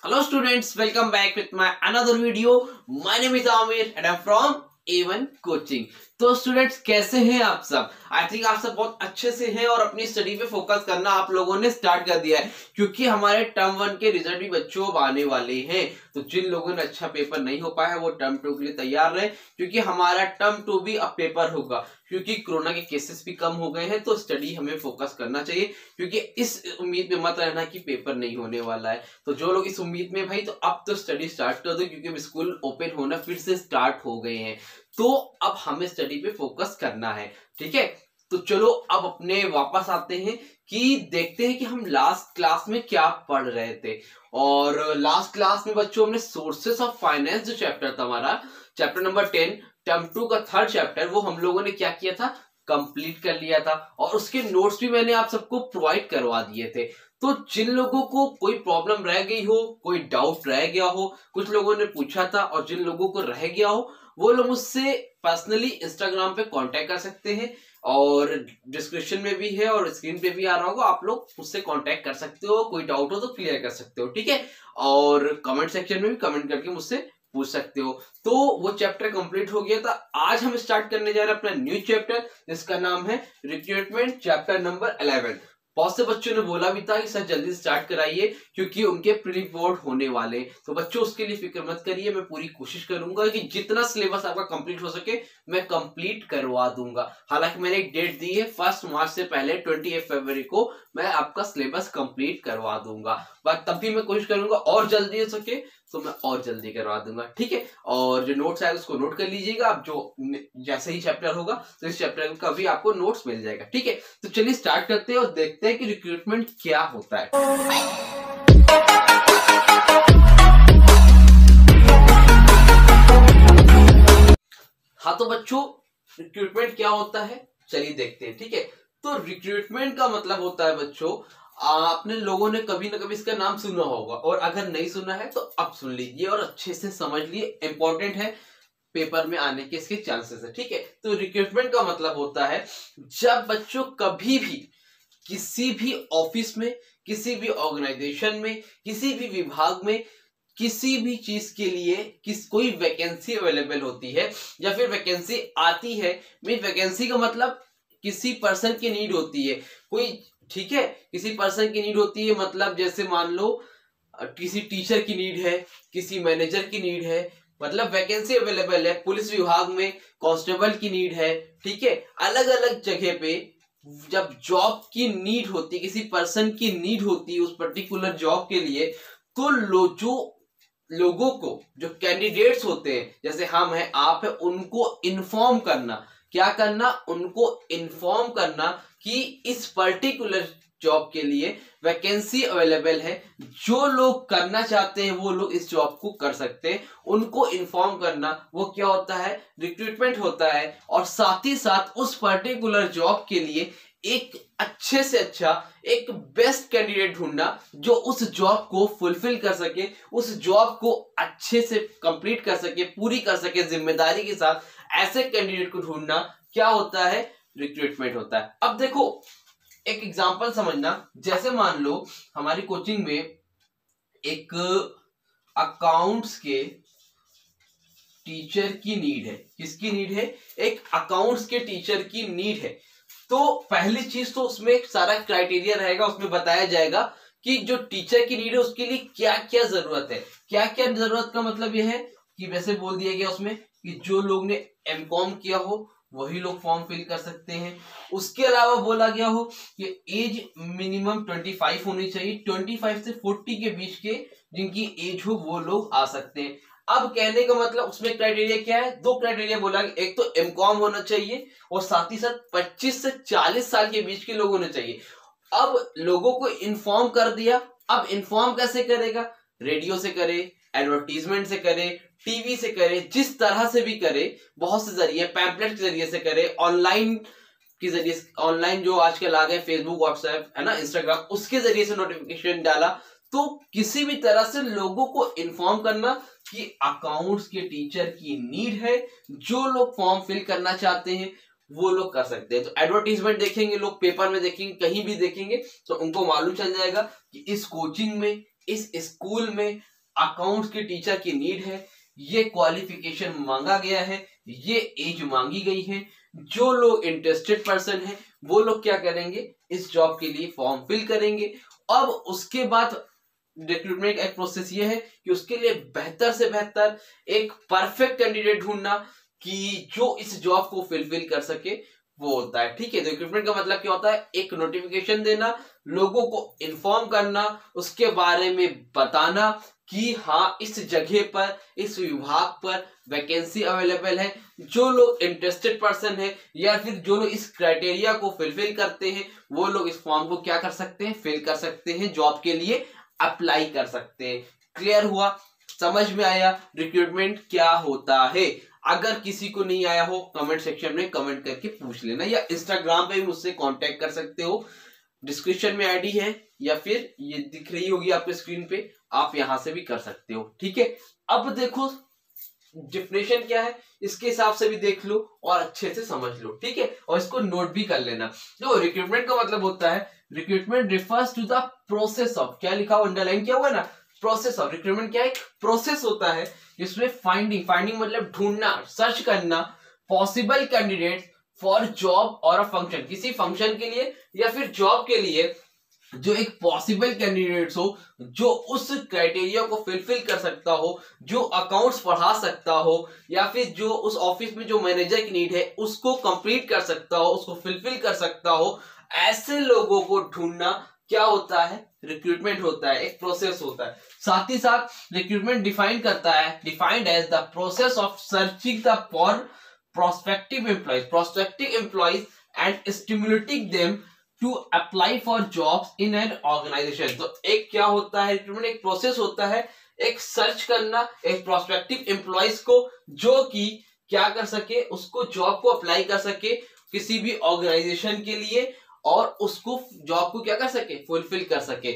Hello students, welcome back with my another video. My name is Amir and I'm from A1 Coaching. तो students कैसे हैं आप सब? I think आप सब बहुत अच्छे से हैं और अपनी स्टडी पे फोकस करना आप लोगों ने स्टार्ट कर दिया है क्योंकि हमारे टर्म 1 के रिजल्ट भी बच्चों अब आने वाले हैं। तो जिन लोगों ने अच्छा पेपर नहीं हो पाया वो टर्म 2 के लिए तैयार रहे क्योंकि हमारा टर्म 2 भी अब पेपर होगा क्योंकि कोरोना के केसेस भी कम हो गए हैं। तो स्टडी हमें फोकस करना चाहिए क्योंकि इस उम्मीद में मत रहना कि पेपर नहीं होने वाला है। तो जो लोग इस उम्मीद में भाई तो अब तो स्टडी स्टार्ट कर दो क्योंकि स्कूल ओपन होना फिर से स्टार्ट हो गए हैं। तो अब हमें स्टडी पे फोकस करना है, ठीक है। तो चलो अब अपने वापस आते हैं कि देखते हैं कि हम लास्ट क्लास में क्या पढ़ रहे थे। और लास्ट क्लास में बच्चों हमने सोर्सेस ऑफ फाइनेंस जो चैप्टर था हमारा चैप्टर नंबर 10 टर्म 2 का थर्ड चैप्टर, वो हम लोगों ने क्या किया था, कंप्लीट कर लिया था और उसके नोट्स भी मैंने आप सबको प्रोवाइड करवा दिए थे। तो जिन लोगों को कोई प्रॉब्लम रह गई हो, कोई डाउट रह गया हो, कुछ लोगों ने पूछा था और जिन लोगों को रह गया हो वो लोग मुझसे पर्सनली इंस्टाग्राम पे कांटेक्ट कर सकते हैं और डिस्क्रिप्शन में भी है और स्क्रीन पे भी आ रहा होगा, आप लोग मुझसे कांटेक्ट कर सकते हो, कोई डाउट हो तो क्लियर कर सकते हो, ठीक है। और कमेंट सेक्शन में भी कमेंट करके मुझसे पूछ सकते हो। तो वो चैप्टर कंप्लीट हो गया था। आज हम स्टार्ट करने जा रहे हैं अपना न्यू चैप्टर जिसका नाम है रिक्रूटमेंट चैप्टर नंबर 11। बहुत से बच्चों ने बोला भी था कि सर जल्दी स्टार्ट कराइए क्योंकि उनके प्री बोर्ड होने वाले हैं। तो बच्चों उसके लिए फिक्र मत करिए, मैं पूरी कोशिश करूंगा कि जितना सिलेबस आपका कंप्लीट हो सके मैं कंप्लीट करवा दूंगा। हालांकि मैंने एक डेट दी है 1 मार्च से पहले 28 फरवरी को मैं आपका सिलेबस कंप्लीट करवा दूंगा। बट तब भी मैं कोशिश करूंगा और जल्दी हो सके तो मैं और जल्दी करवा दूंगा, ठीक है। और जो नोट्स आएगा उसको नोट कर लीजिएगा, आप जो जैसे ही चैप्टर होगा तो इस चैप्टर का भी आपको नोट्स मिल जाएगा, ठीक है। तो चलिए स्टार्ट करते हैं और देखते हैं कि रिक्रूटमेंट क्या होता है। हाँ तो बच्चों रिक्रूटमेंट क्या होता है चलिए देखते हैं, ठीक है। तो रिक्रूटमेंट का मतलब होता है बच्चों, आपने लोगों ने कभी ना कभी इसका नाम सुना होगा और अगर नहीं सुना है तो अब सुन लीजिए और अच्छे से समझ लिए, इंपॉर्टेंट है, पेपर में आने के इसके चांसेस है, ठीक है। तो रिक्रूटमेंट का मतलब होता है जब बच्चों कभी भी किसी भी ऑफिस में, किसी भी ऑर्गेनाइजेशन में, किसी भी विभाग में किसी भी चीज के लिए कोई वैकेंसी अवेलेबल होती है या फिर वैकेंसी आती है, मीन वैकेंसी का मतलब किसी पर्सन की नीड होती है कोई, ठीक है। किसी पर्सन की नीड होती है मतलब जैसे मान लो किसी टीचर की नीड है, किसी मैनेजर की नीड है, मतलब वैकेंसी अवेलेबल है। पुलिस विभाग में कांस्टेबल की नीड है, ठीक है। अलग अलग जगह पे जब जॉब की नीड होती है, किसी पर्सन की नीड होती है उस पर्टिकुलर जॉब के लिए, तो जो लोगों को, जो कैंडिडेट्स होते हैं जैसे हम हैं आप हैं, उनको इन्फॉर्म करना, क्या करना, उनको इन्फॉर्म करना कि इस पर्टिकुलर जॉब के लिए वैकेंसी अवेलेबल है, जो लोग करना चाहते हैं वो लोग इस जॉब को कर सकते हैं, उनको इन्फॉर्म करना, वो क्या होता है, रिक्रूटमेंट होता है। और साथ ही साथ उस पर्टिकुलर जॉब के लिए एक अच्छे से अच्छा, एक बेस्ट कैंडिडेट ढूंढना जो उस जॉब को फुलफिल कर सके, उस जॉब को अच्छे से कंप्लीट कर सके, पूरी कर सके जिम्मेदारी के साथ, ऐसे कैंडिडेट को ढूंढना क्या होता है, रिक्रूटमेंट होता है। अब देखो एक एग्जांपल समझना, जैसे मान लो हमारी कोचिंग में एक अकाउंट्स के टीचर की नीड है। किसकी नीड है, एक अकाउंट्स के टीचर की नीड है। तो पहली चीज तो उसमें एक सारा क्राइटेरिया रहेगा, उसमें बताया जाएगा कि जो टीचर की नीड है उसके लिए क्या क्या जरूरत है। क्या क्या जरूरत का मतलब यह है कि वैसे बोल दिया गया उसमें कि जो लोग ने एमकॉम किया हो वही लोग फॉर्म फिल कर सकते हैं। उसके अलावा बोला गया हो कि एज मिनिमम 25 होनी चाहिए, 25 से 40 के बीच के जिनकी एज हो वो लोग आ सकते हैं। अब कहने का मतलब उसमें क्राइटेरिया क्या है, 2 क्राइटेरिया बोला, एक तो एमकॉम होना चाहिए और साथ ही साथ 25 से 40 साल के बीच के लोग होने चाहिए। अब लोगों को इन्फॉर्म कर दिया, अब इन्फॉर्म कैसे करेगा, रेडियो से करे, एडवर्टीजमेंट से करे, टीवी से करे, जिस तरह से भी करे, बहुत से जरिए, पैम्पलेट के जरिए से करे, ऑनलाइन के जरिए, ऑनलाइन जो आजकल आ गए फेसबुक, व्हाट्सएप है ना, इंस्टाग्राम, उसके जरिए से नोटिफिकेशन डाला। तो किसी भी तरह से लोगों को इन्फॉर्म करना कि अकाउंट्स के टीचर की नीड है, जो लोग फॉर्म फिल करना चाहते हैं वो लोग कर सकते हैं। तो एडवर्टीजमेंट देखेंगे लोग, पेपर में देखेंगे, कहीं भी देखेंगे तो उनको मालूम चल जाएगा कि इस कोचिंग में, इस स्कूल में अकाउंट्स के टीचर की नीड है, ये क्वालिफिकेशन मांगा गया है, ये एज मांगी गई है। जो लोग इंटरेस्टेड पर्सन है वो लोग क्या करेंगे, इस जॉब के लिए फॉर्म फिल करेंगे। अब उसके बाद रिक्रूटमेंट का एक प्रोसेस ये है कि उसके लिए बेहतर से बेहतर एक परफेक्ट कैंडिडेट ढूंढना कि जो इस जॉब को फिलफिल कर सके, वो होता है। ठीक है, तो रिक्रूटमेंट का मतलब क्या होता है, एक नोटिफिकेशन देना, लोगों को इन्फॉर्म करना, उसके बारे में बताना कि हाँ इस जगह पर, इस विभाग पर वैकेंसी अवेलेबल है। जो लोग इंटरेस्टेड पर्सन है या फिर जो लोग इस क्राइटेरिया को फिलफिल करते हैं वो लोग इस फॉर्म को क्या कर सकते हैं, फिल कर सकते हैं, जॉब के लिए अप्लाई कर सकते हैं। क्लियर हुआ, समझ में आया रिक्रूटमेंट क्या होता है? अगर किसी को नहीं आया हो कमेंट सेक्शन में कमेंट करके पूछ लेना, या इंस्टाग्राम पे भी मुझसे कांटेक्ट कर सकते हो, डिस्क्रिप्शन में आईडी है या फिर ये दिख रही होगी आपके स्क्रीन पे, आप यहां से भी कर सकते हो। ठीक है, अब देखो डिफिनेशन क्या है, इसके हिसाब से भी देख लो और अच्छे से समझ लो। ठीक है, और इसको नोट भी कर लेना। जो रिक्रूटमेंट का मतलब होता है, recruitment refers to the process of, क्या लिखा हुआ अंडरलाइन किया हुआ ना, प्रोसेस ऑफ। रिक्रूटमेंट क्या है, एक प्रोसेस होता है जिसमें फाइंडिंग मतलब ढूंढना, सर्च करना पॉसिबल कैंडिडेट फॉर जॉब और अ फंक्शन, किसी फंक्शन के लिए या फिर जॉब के लिए जो एक पॉसिबल कैंडिडेट्स हो, जो उस क्राइटेरिया को फिलफिल कर सकता हो, जो अकाउंट्स पढ़ा सकता हो, या फिर जो उस ऑफिस में जो मैनेजर की नीड है उसको कंप्लीट कर सकता हो, उसको फिलफिल कर सकता हो, ऐसे लोगों को ढूंढना क्या होता है, रिक्रूटमेंट होता है, एक प्रोसेस होता है। साथ ही साथ रिक्रूटमेंट डिफाइन करता है, defined as the process of searching the for prospective employees and stimulating them to apply for jobs in an organization। तो एक क्या होता है, रिक्रूटमेंट एक प्रोसेस होता है, एक सर्च करना एक प्रोस्पेक्टिव एम्प्लॉइज को जो कि क्या कर सके, उसको जॉब को अप्लाई कर सके किसी भी ऑर्गेनाइजेशन के लिए और उसको जॉब को क्या कर सके, फुलफिल कर सके।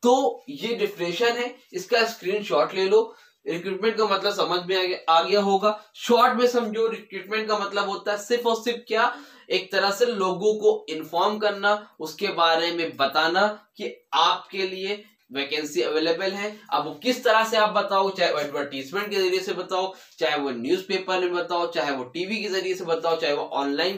तो ये डिफिनेशन है, इसका स्क्रीनशॉट ले लो। रिक्रूटमेंट का मतलब समझ में आ गया होगा। शॉर्ट में समझो, रिक्रूटमेंट का मतलब होता है सिर्फ और सिर्फ क्या, एक तरह से लोगों को इन्फॉर्म करना, उसके बारे में बताना कि आपके लिए वैकेंसी अवेलेबल है। अब वो किस तरह से आप बताओ, चाहे वो एडवर्टीजमेंट के जरिए से बताओ, चाहे वो न्यूज़पेपर में बताओ, चाहे वो टीवी के जरिए से बताओ, चाहे वो ऑनलाइन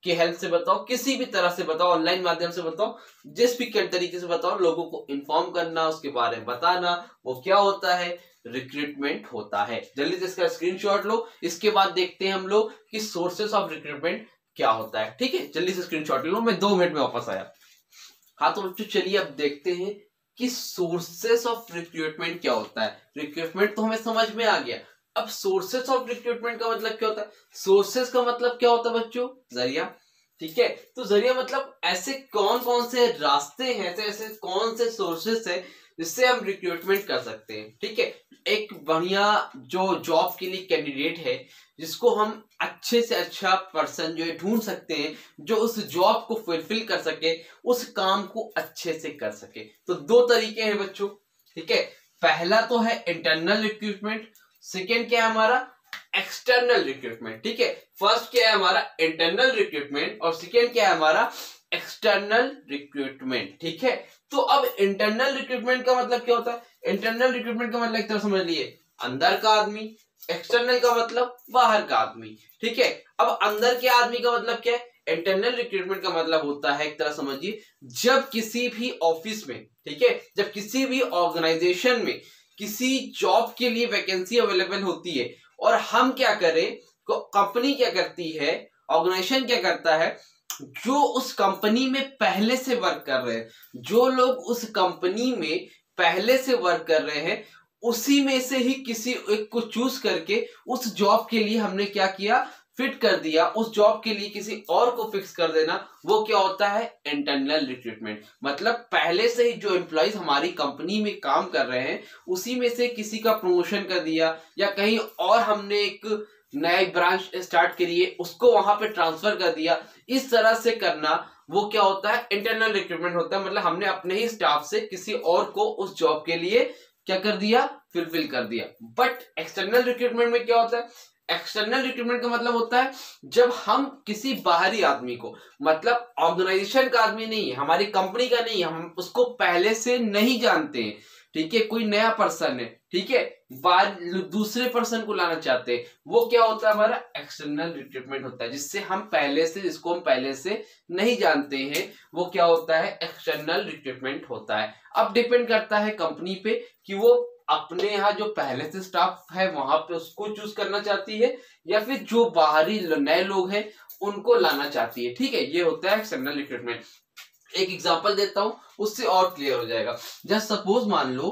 की हेल्प से बताओ, किसी भी तरह से बताओ, ऑनलाइन माध्यम से बताओ, जिस भी तरीके से बताओ, लोगों को इन्फॉर्म करना, उसके बारे में बताना, वो क्या होता है, रिक्रूटमेंट होता है। जल्दी से इसका स्क्रीनशॉट लो। इसके बाद देखते हैं हम लोग कि सोर्सेस ऑफ रिक्रूटमेंट क्या होता है। ठीक है, जल्दी से स्क्रीनशॉट लो, मैं 2 मिनट में वापस आया। हाँ तो बच्चों चलिए अब देखते हैं कि सोर्सेस ऑफ रिक्रूटमेंट क्या होता है। रिक्रूटमेंट तो हमें समझ में आ गया, अब सोर्सेस ऑफ रिक्रूटमेंट का मतलब क्या होता है। सोर्सेस का मतलब क्या होता है बच्चों, जरिया। ठीक है, तो जरिया मतलब ऐसे कौन कौन से रास्ते हैं, ऐसे कौन से सोर्सेस है जिससे हम रिक्रूटमेंट कर सकते हैं। ठीक है, एक बढ़िया जो जॉब के लिए कैंडिडेट है, जिसको हम अच्छे से अच्छा पर्सन जो है ढूंढ सकते हैं, जो उस जॉब को फुलफिल कर सके, उस काम को अच्छे से कर सके। तो 2 तरीके हैं बच्चों। ठीक है, पहला तो है इंटरनल रिक्रूटमेंट, सेकेंड क्या है हमारा, एक्सटर्नल रिक्रूटमेंट। ठीक है, फर्स्ट क्या है हमारा इंटरनल रिक्रूटमेंट और सेकेंड क्या है हमारा एक्सटर्नल रिक्रूटमेंट। ठीक है, तो अब इंटरनल रिक्रूटमेंट का मतलब क्या होता है। इंटरनल रिक्रूटमेंट का मतलब एक तरह समझ लिए अंदर का आदमी, एक्सटर्नल का मतलब बाहर का आदमी। ठीक है, अब अंदर के आदमी का मतलब क्या है, इंटरनल रिक्रूटमेंट का मतलब होता है एक तरह समझिए, जब किसी भी ऑफिस में, ठीक है, जब किसी भी ऑर्गेनाइजेशन में किसी जॉब के लिए वैकेंसी अवेलेबल होती है और हम क्या करें, कंपनी क्या करती है, ऑर्गेनाइजेशन क्या करता है, जो उस कंपनी में पहले से वर्क कर रहे हैं, जो लोग उस कंपनी में पहले से वर्क कर रहे हैं, उसी में से ही किसी एक को चूज करके उस जॉब के लिए हमने क्या किया, फिट कर दिया, उस जॉब के लिए किसी और को फिक्स कर देना, वो क्या होता है, इंटरनल रिक्रूटमेंट। मतलब पहले से ही जो एम्प्लॉइज हमारी कंपनी में काम कर रहे हैं, उसी में से किसी का प्रमोशन कर दिया, या कहीं और हमने एक नया ब्रांच स्टार्ट करिए, उसको वहां पे ट्रांसफर कर दिया, इस तरह से करना, वो क्या होता है, इंटरनल रिक्रूटमेंट होता है। मतलब हमने अपने ही स्टाफ से किसी और को उस जॉब के लिए क्या कर दिया, फिलफिल कर दिया। बट एक्सटर्नल रिक्रूटमेंट में क्या होता है, एक्सटर्नल रिक्रूटमेंट का मतलब होता है जब हम किसी बाहरी आदमी को, मतलब ऑर्गेनाइजेशन का आदमी नहीं है, हमारी कंपनी का नहीं है, हम उसको पहले से नहीं जानते हैं, ठीक है, कोई नया पर्सन है, ठीक है, दूसरे पर्सन को लाना चाहते हैं, वो क्या होता है हमारा एक्सटर्नल रिक्रूटमेंट होता है, जिसको हम पहले से नहीं जानते हैं, वो क्या होता है एक्सटर्नल रिक्रूटमेंट होता है। अब डिपेंड करता है कंपनी पे कि वो अपने यहाँ जो पहले से स्टाफ है वहां पे उसको चूज करना चाहती है या फिर जो बाहरी नए लोग हैं उनको लाना चाहती है। ठीक है, ये होता है एक्सटर्नल रिक्रूटमेंट। एक एग्जांपल देता हूं, उससे और क्लियर हो जाएगा। जस्ट सपोज मान लो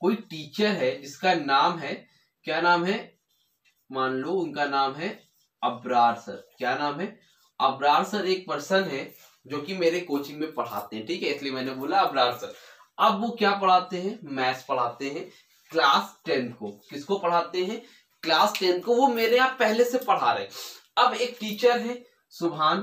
कोई टीचर है जिसका नाम है, क्या नाम है, मान लो उनका नाम है अब्रार सर। क्या नाम है? अब्रार सर एक पर्सन है जो कि मेरे कोचिंग में पढ़ाते हैं, ठीक है, इसलिए मैंने बोला अब्रार सर। अब वो क्या पढ़ाते हैं? मैथ्स पढ़ाते हैं क्लास 10 को। किसको पढ़ाते हैं? क्लास 10 को। वो मेरे यहाँ पहले से पढ़ा रहे। अब एक टीचर है सुभान,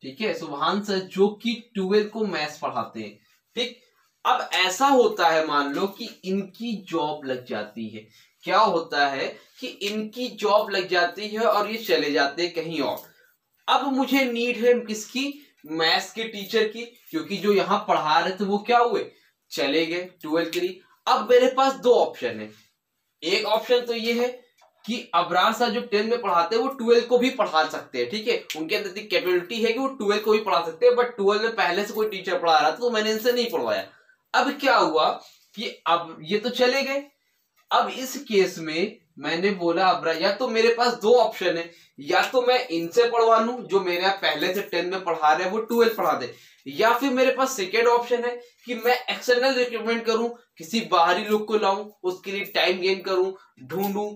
ठीक है, सुभान सर, जो कि 12 को मैथ्स पढ़ाते हैं, ठीक। अब ऐसा होता है मान लो कि इनकी जॉब लग जाती है। क्या होता है कि इनकी जॉब लग जाती है और ये चले जाते हैं कहीं और। अब मुझे नीड है किसकी? मैथ्स के टीचर की, क्योंकि जो यहाँ पढ़ा रहे थे वो क्या हुए? चले गए 12 के लिए। अब मेरे पास दो ऑप्शन है। एक ऑप्शन तो ये है कि अब्रार सर जो 10 में पढ़ाते हैं वो 12 को भी पढ़ा सकते हैं, ठीक है, उनके अंदर इतनी कैपेबिलिटी है कि वो 12 को भी पढ़ा सकते हैं, बट 12 में पहले से कोई टीचर पढ़ा रहा था तो मैंने इनसे नहीं पढ़वाया। अब क्या हुआ कि अब ये तो चले गए। अब इस केस में मैंने बोला अब्रार, या तो मेरे पास दो ऑप्शन है, या तो मैं इनसे पढ़वा लूं जो मेरे यहाँ पहले से 10 में पढ़ा रहे हैं वो 12 पढ़ा दे, या फिर मेरे पास सेकेंड ऑप्शन है कि मैं एक्सटर्नल रिक्रूटमेंट करूं, किसी बाहरी लोग को लाऊं, उसके लिए टाइम गेन करूं, ढूंढूं,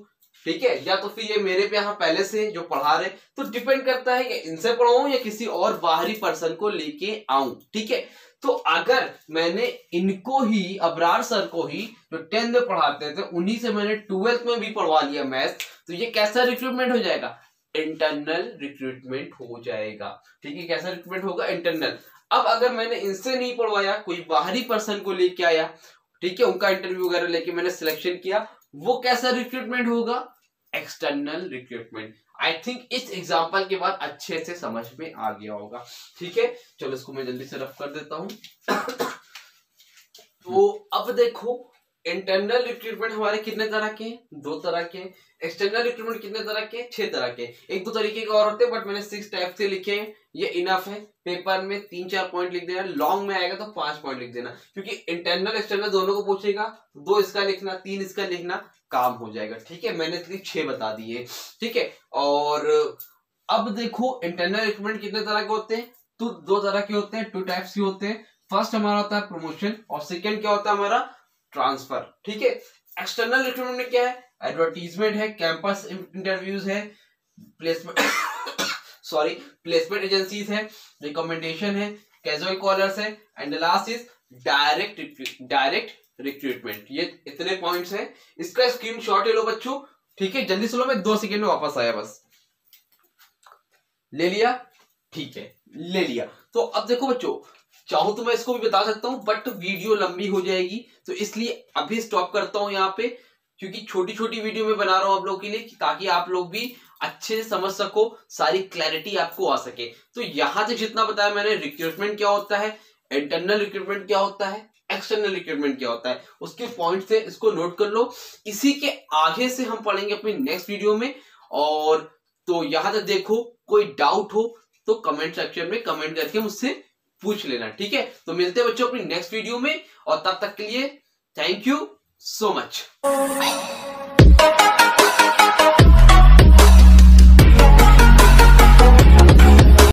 ठीक है, या तो फिर ये मेरे पे यहाँ पहले से जो पढ़ा रहे। तो डिपेंड करता है कि इनसे पढ़ाऊं या किसी और बाहरी पर्सन को लेके आऊं, ठीक है। तो अगर मैंने इनको ही, अब्रार सर को ही जो 10 में पढ़ाते थे, उन्हीं से मैंने 12th में भी पढ़वा लिया मैथ्स, तो ये कैसा रिक्रूटमेंट हो जाएगा? इंटरनल रिक्रूटमेंट हो जाएगा, ठीक है। कैसा रिक्रूटमेंट होगा? इंटरनल। अब अगर मैंने इनसे नहीं पढ़वाया, कोई बाहरी पर्सन को लेके आया, ठीक है, उनका इंटरव्यू वगैरह लेके मैंने सिलेक्शन किया, वो कैसा रिक्रूटमेंट होगा? External recruitment. आई थिंक इस एग्जांपल के बाद अच्छे से समझ में आ गया होगा, ठीक है। चलो इसको मैं जल्दी से रफ कर देता हूं। तो अब देखो, इंटरनल रिक्रूटमेंट हमारे कितने तरह के हैं? 2 तरह के। एक्सटर्नल रिक्रूटमेंट कितने तरह के? 6 तरह के। एक दो तरीके के और होते हैं, बट मैंने 6 टाइप से लिखे हैं, ये इनफ है। पेपर में 3-4 पॉइंट लिख देना, लॉन्ग में आएगा तो 5 पॉइंट लिख देना, क्योंकि इंटरनल एक्सटर्नल दोनों को पूछेगा, 2 इसका लिखना, 3 इसका लिखना, काम हो जाएगा, ठीक है। मैंने इसलिए 6 बता दिए, ठीक है। और अब देखो, इंटरनल रिक्रूटमेंट कितने तरह के होते हैं? तो 2 तरह के होते हैं, 2 टाइप्स के होते हैं। फर्स्ट हमारा होता है प्रमोशन, और सेकेंड क्या होता है हमारा? ट्रांसफर, ठीक है। एक्सटर्नल रिक्रूटमेंट में क्या है? एडवर्टीजमेंट है, कैंपस इंटरव्यूज है, प्लेसमेंट प्लेसमेंट एजेंसीज है, रिकमेंडेशन है, कैजुअल कॉलर्स है, and last is direct recruitment. ये इतने पॉइंट्स हैं। इसका स्क्रीनशॉट ले लो बच्चों, ठीक है, जल्दी से लो, मैं 2 सेकेंड में वापस आया, बस ले लिया, ठीक है, ले लिया। तो अब देखो बच्चों, चाहूं तो मैं इसको भी बता सकता हूं, बट वीडियो लंबी हो जाएगी, तो इसलिए अभी स्टॉप करता हूं यहाँ पे, क्योंकि छोटी छोटी वीडियो में बना रहा हूं आप लोगों के लिए, ताकि आप लोग भी अच्छे से समझ सको, सारी क्लैरिटी आपको आ सके। तो यहां तक जितना बताया मैंने, रिक्रूटमेंट क्या होता है, इंटरनल रिक्रूटमेंट क्या होता है, एक्सटर्नल रिक्रूटमेंट क्या होता है, उसके पॉइंट से इसको नोट कर लो। इसी के आगे से हम पढ़ेंगे अपनी नेक्स्ट वीडियो में। और तो यहां तक देखो, कोई डाउट हो तो कमेंट सेक्शन में कमेंट करके मुझसे पूछ लेना, ठीक है। तो मिलते हैं बच्चों अपनी नेक्स्ट वीडियो में, और तब तक के लिए थैंक यू सो मच।